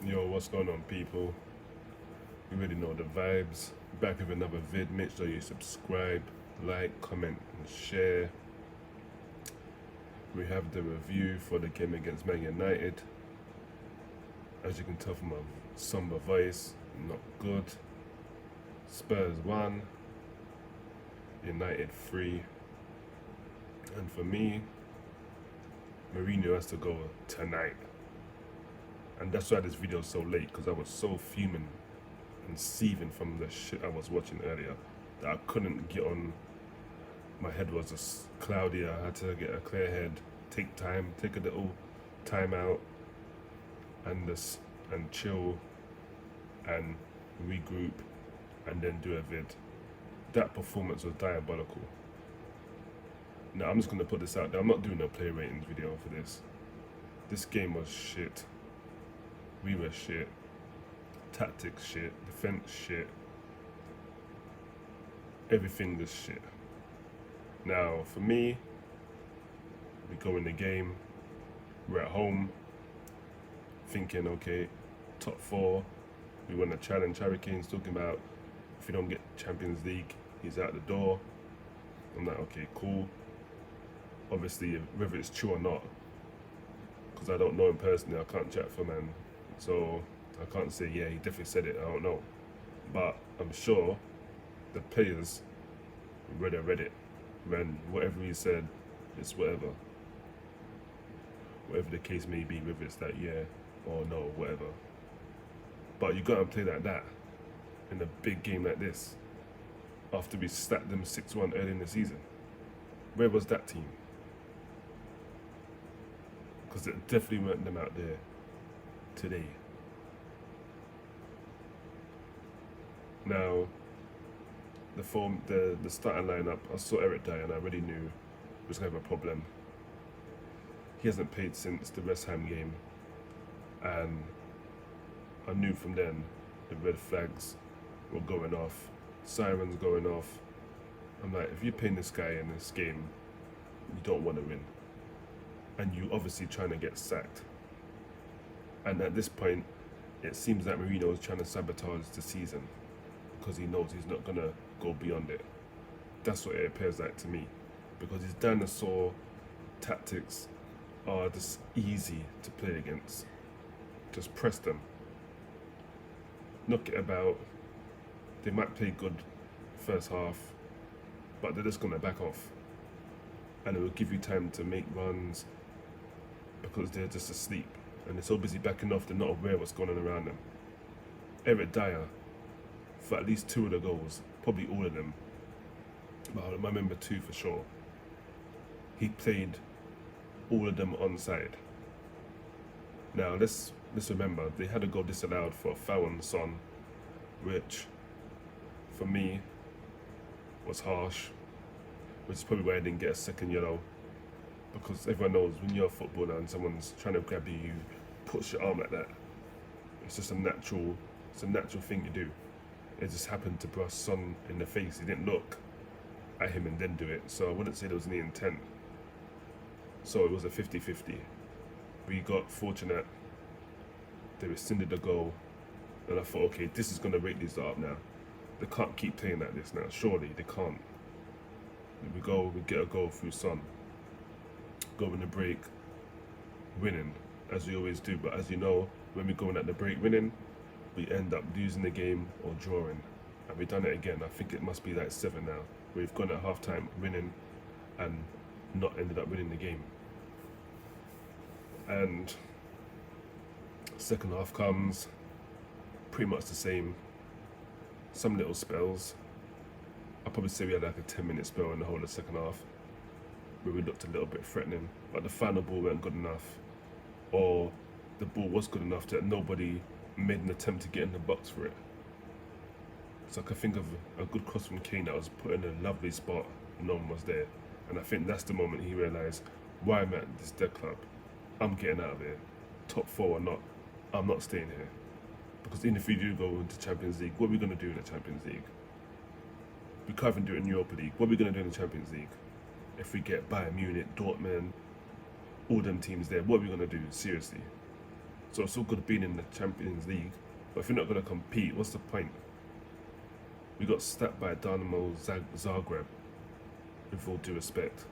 Yo, what's going on, people? You already know the vibes. Back with another vid. Make sure you subscribe, like, comment, and share. We have the review for the game against Man United. As you can tell from my somber voice, not good. Spurs 1, United 3. And for me, Mourinho has to go tonight. And that's why this video is so late, because I was so fuming and seething from the shit I was watching earlier that I couldn't get on. My head was just cloudy. I had to get a clear head, take time, take a little time out, and chill and regroup, and then do a vid. That performance was diabolical. Now I'm just gonna put this out there. I'm not doing a play ratings video for this. This game was shit. We were shit. Tactics shit. Defense shit. Everything was shit. Now, for me, we go in the game. We're at home, thinking, okay, top 4. We want to challenge. Harry Kane's talking about if we don't get Champions League, he's out the door. I'm like, okay, cool. Obviously, whether it's true or not, because I don't know him personally, I can't chat for man. So I can't say, yeah, he definitely said it, I don't know. But I'm sure the players read it. When whatever he said, it's whatever. Whatever the case may be, whether it's that yeah or no, whatever. But you gotta play like that in a big game like this after we slapped them 6-1 early in the season. Where was that team? Because it definitely weren't them out there today. Now, the starting lineup, I saw Eric Dyer and I already knew he was going to have a problem. He hasn't played since the West Ham game, and I knew from then the red flags were going off, sirens going off. I'm like, if you're playing this guy in this game, you don't want to win. And you obviously trying to get sacked. And at this point, it seems like Mourinho is trying to sabotage the season because he knows he's not going to go beyond it. That's what it appears like to me. Because his dinosaur tactics are just easy to play against. Just press them. Knock it about. They might play good first half, but they're just going to back off. And it will give you time to make runs because they're just asleep. And they're so busy backing off, they're not aware what's going on around them. Eric Dyer, for at least 2 of the goals, probably all of them, but I remember 2 for sure. He played all of them onside. Now let's remember, they had a goal disallowed for a foul on Son, which for me was harsh, which is probably why I didn't get a second yellow. Because everyone knows when you're a footballer and someone's trying to grab you, you push your arm like that. It's just a natural thing to do. It just happened to brush Son in the face. He didn't look at him and then do it. So I wouldn't say there was any intent. So it was a 50-50. We got fortunate. They rescinded the goal. And I thought, okay, this is going to rate these up now. They can't keep playing like this now. Surely they can't. We get a goal through Son. Go in the break, winning, as we always do. But as you know, when we go in at the break winning, we end up losing the game or drawing. And we've done it again. I think it must be like 7 now. We've gone at half time winning and not ended up winning the game. And second half comes, pretty much the same. Some little spells. I'd probably say we had like a 10-minute spell in the whole of the second half where we looked a little bit threatening, but the final ball weren't good enough, or the ball was good enough that nobody made an attempt to get in the box for it. So I can think of a good cross from Kane that was put in a lovely spot, no one was there. And I think that's the moment he realised, why am I at this dead club? I'm getting out of here. Top 4 or not, I'm not staying here. Because even if we do go into Champions League, what are we going to do in the Champions League? We can't even do it in Europa League. What are we going to do in the Champions League? If we get Bayern Munich, Dortmund, all them teams there, what are we going to do? Seriously. So it's all good being in the Champions League, but if you're not going to compete, what's the point? We got slapped by Dynamo Zagreb, with all due respect.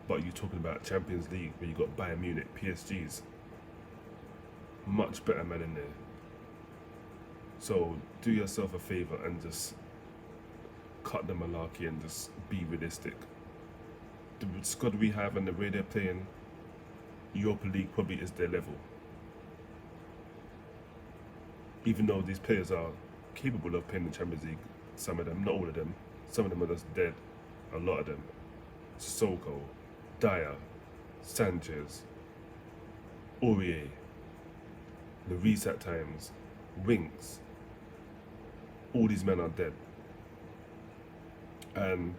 But you're talking about Champions League where you got Bayern Munich, PSG's much better man in there. So do yourself a favour and just cut the malarkey and just be realistic. The squad we have and the way they're playing, Europa League probably is their level. Even though these players are capable of playing the Champions League, some of them, not all of them, some of them are just dead, a lot of them. Sissoko, Dyer, Sanchez, Aurier, Lloris at times, Winks, all these men are dead. And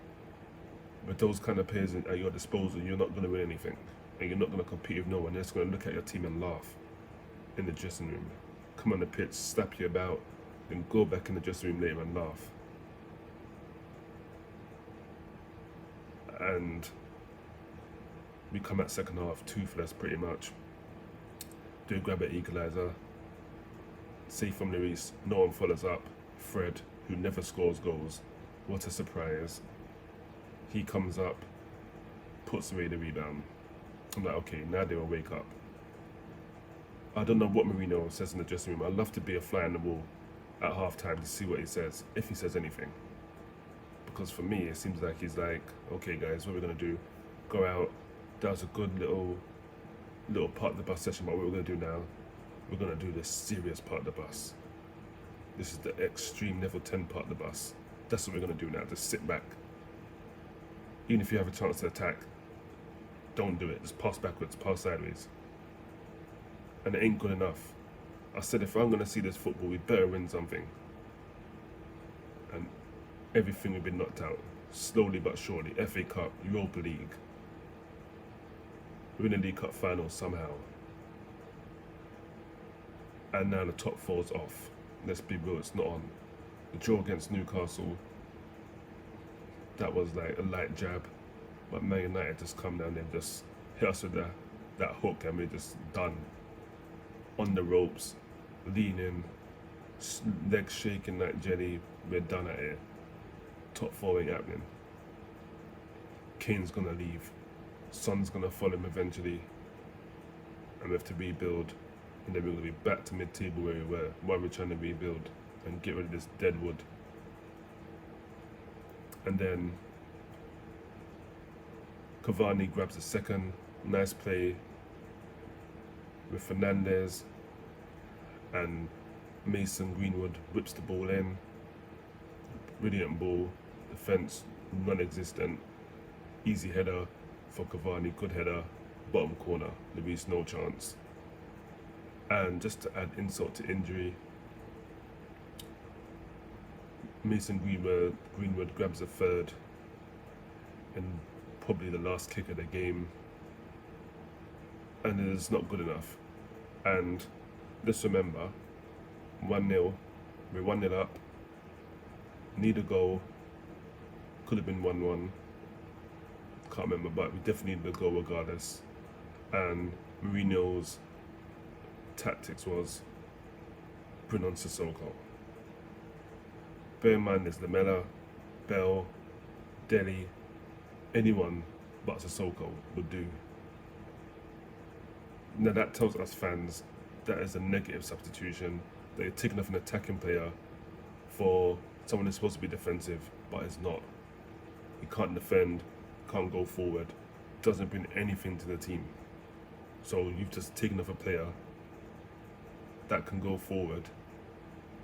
with those kind of players at your disposal, you're not going to win anything. And you're not going to compete with no one. They're just going to look at your team and laugh in the dressing room. Come on the pitch, slap you about, then go back in the dressing room later and laugh. And we come at second half toothless pretty much. Do a grab at equaliser. Safe from Lloris, no one follows up. Fred, who never scores goals. What a surprise. He comes up, puts away the rebound. I'm like, okay, now they will wake up. I don't know what Mourinho says in the dressing room. I'd love to be a fly on the wall at half-time to see what he says, if he says anything. Because for me, it seems like he's like, okay guys, what we're going to do, go out. That was a good little part of the bus session, but what we're going to do now, we're going to do the serious part of the bus. This is the extreme level 10 part of the bus. That's what we're going to do now, just sit back. Even if you have a chance to attack, don't do it. Just pass backwards, pass sideways. And it ain't good enough. I said, if I'm going to see this football, we better win something. And everything we've been knocked out, slowly but surely. FA Cup, Europa League. We're in the League Cup final somehow. And now the top four's off. Let's be real, it's not on. The draw against Newcastle, that was like a light jab. But Man United just come down and just hit us with that hook, and we're just done. On the ropes, leaning, legs shaking like jelly, we're done at it. Top four ain't happening. Kane's gonna leave. Son's gonna follow him eventually. And we have to rebuild. And then we're gonna be back to mid-table where we were while we're trying to rebuild and get rid of this dead wood. And then Cavani grabs a second, nice play with Fernandez, and Mason Greenwood whips the ball in. Brilliant ball, defense non-existent, easy header for Cavani, good header, bottom corner, Lloris no chance. And just to add insult to injury, Mason Greenwood grabs a third and probably the last kick of the game, and it is not good enough. And let's remember, 1-0, we're 1-0 up, need a goal, could have been 1-1, can't remember, but we definitely needed a goal regardless. And Mourinho's tactics was bring on Sissoko. Bear in mind there's Lamela, Bell, Dele, anyone but Sissoko would do. Now that tells us fans that is a negative substitution, that you're taking off an attacking player for someone who's supposed to be defensive, but is not. He can't defend, can't go forward, doesn't bring anything to the team. So you've just taken off a player that can go forward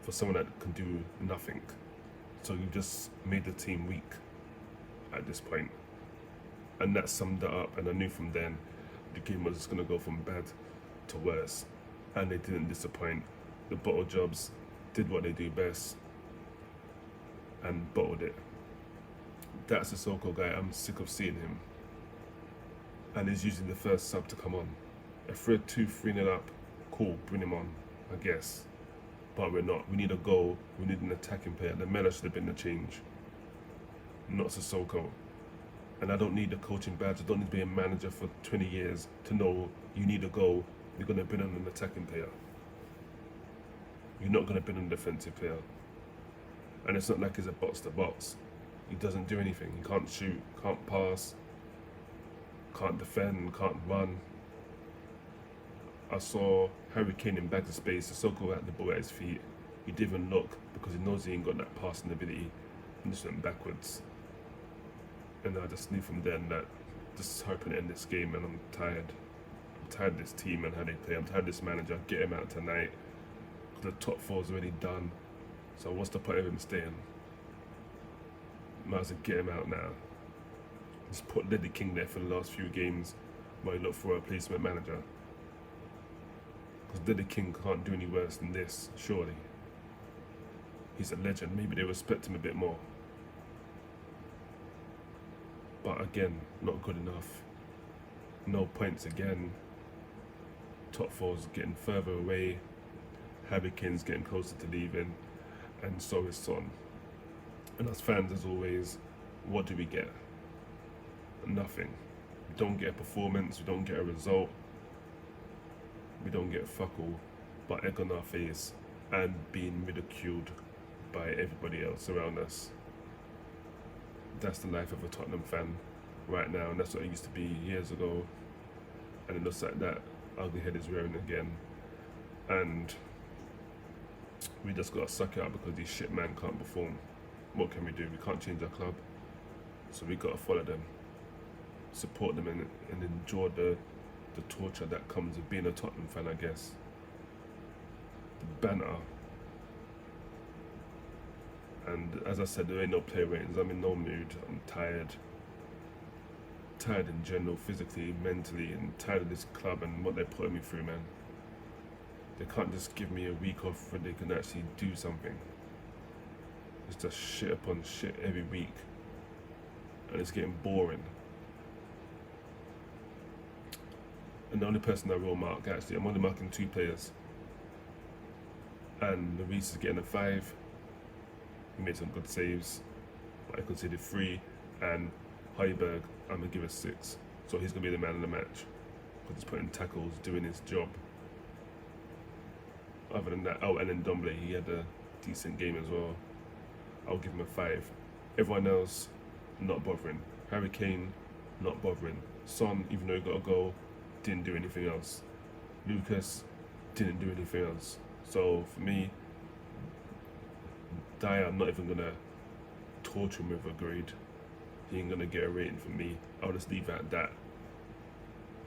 for someone that can do nothing. So you just made the team weak at this point. And that summed it up, and I knew from then the game was just going to go from bad to worse. And they didn't disappoint. The bottle jobs did what they do best and bottled it. That's a Sissoko guy, I'm sick of seeing him. And he's usually the first sub to come on. If we're 2-3-0 up, cool, bring him on, I guess. But we're not. We need a goal, we need an attacking player. The Mela should have been the change, not Sissoko. And I don't need a coaching badge, I don't need to be a manager for 20 years to know you need a goal, you're going to bring on an attacking player. You're not going to bring on a defensive player. And it's not like he's a box to box. He doesn't do anything. He can't shoot, can't pass, can't defend, can't run. I saw Harry Kane in back of space, the so-called had the ball at his feet. He didn't even look because he knows he ain't got that passing ability and just went backwards. And I just knew from then that this is hoping to end this game, and I'm tired. I'm tired of this team and how they play. I'm tired of this manager. Get him out tonight. The top four's already done. So what's the point of him staying? Might as well get him out now. Just put Ledley King there for the last few games while you look for a replacement manager. Because Ledley King can't do any worse than this, surely. He's a legend. Maybe they respect him a bit more. But again, not good enough. No points again. Top four's getting further away. Harry Kane's getting closer to leaving. And so is Son. And as fans, as always, what do we get? Nothing. We don't get a performance. We don't get a result. We don't get fuck all but egg on our face and being ridiculed by everybody else around us. That's the life of a Tottenham fan right now, and that's what it used to be years ago. And it looks like that ugly head is rearing again. And we just gotta suck it up because these shit men can't perform. What can we do? We can't change our club, so we gotta follow them, support them, and endure the torture that comes with being a Tottenham fan, I guess. The banter. And as I said, there ain't no player ratings. I'm in no mood. I'm tired. Tired in general, physically, mentally, and tired of this club and what they're putting me through, man. They can't just give me a week off where they can actually do something. It's just shit upon shit every week. And it's getting boring. And the only person I will mark, actually, I'm only marking 2 players. And Reece is getting a 5. He made some good saves, but I considered 3. And Højbjerg, I'm going to give a 6. So he's going to be the man of the match. Because he's putting tackles, doing his job. Other than that, and then Domble, he had a decent game as well. I'll give him a 5. Everyone else, not bothering. Harry Kane, not bothering. Son, even though he got a goal, didn't do anything else. Lucas, didn't do anything else. So for me, Dyer, I'm not even going to torture him with a grade. He ain't going to get a rating from me. I'll just leave it at that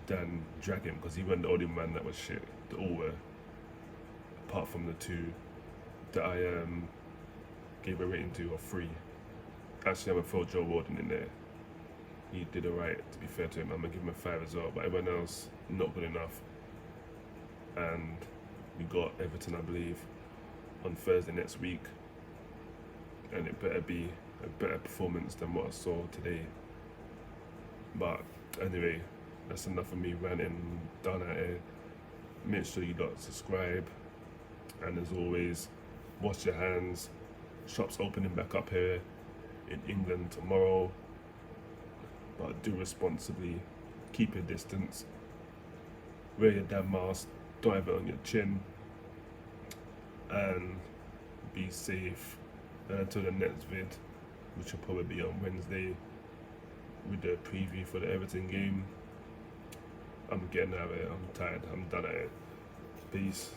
than drag him, because he wasn't the only man that was shit. They all were. Apart from the 2 that I gave a rating to, or 3. Actually, I'm going to throw Joe Warden in there. He did alright, to be fair to him. I'm going to give him a 5 as well, but everyone else, not good enough. And we got Everton, I believe, on Thursday next week. And it better be a better performance than what I saw today. But anyway, that's enough of me ranting, done at it. Make sure you lot subscribe. And as always, wash your hands. Shops opening back up here in England tomorrow. But do responsibly. Keep your distance. Wear your damn mask. Don't have it on your chin. And be safe. And until the next vid, which will probably be on Wednesday, with the preview for the Everton game. I'm getting out of it. I'm tired. I'm done at it. Peace.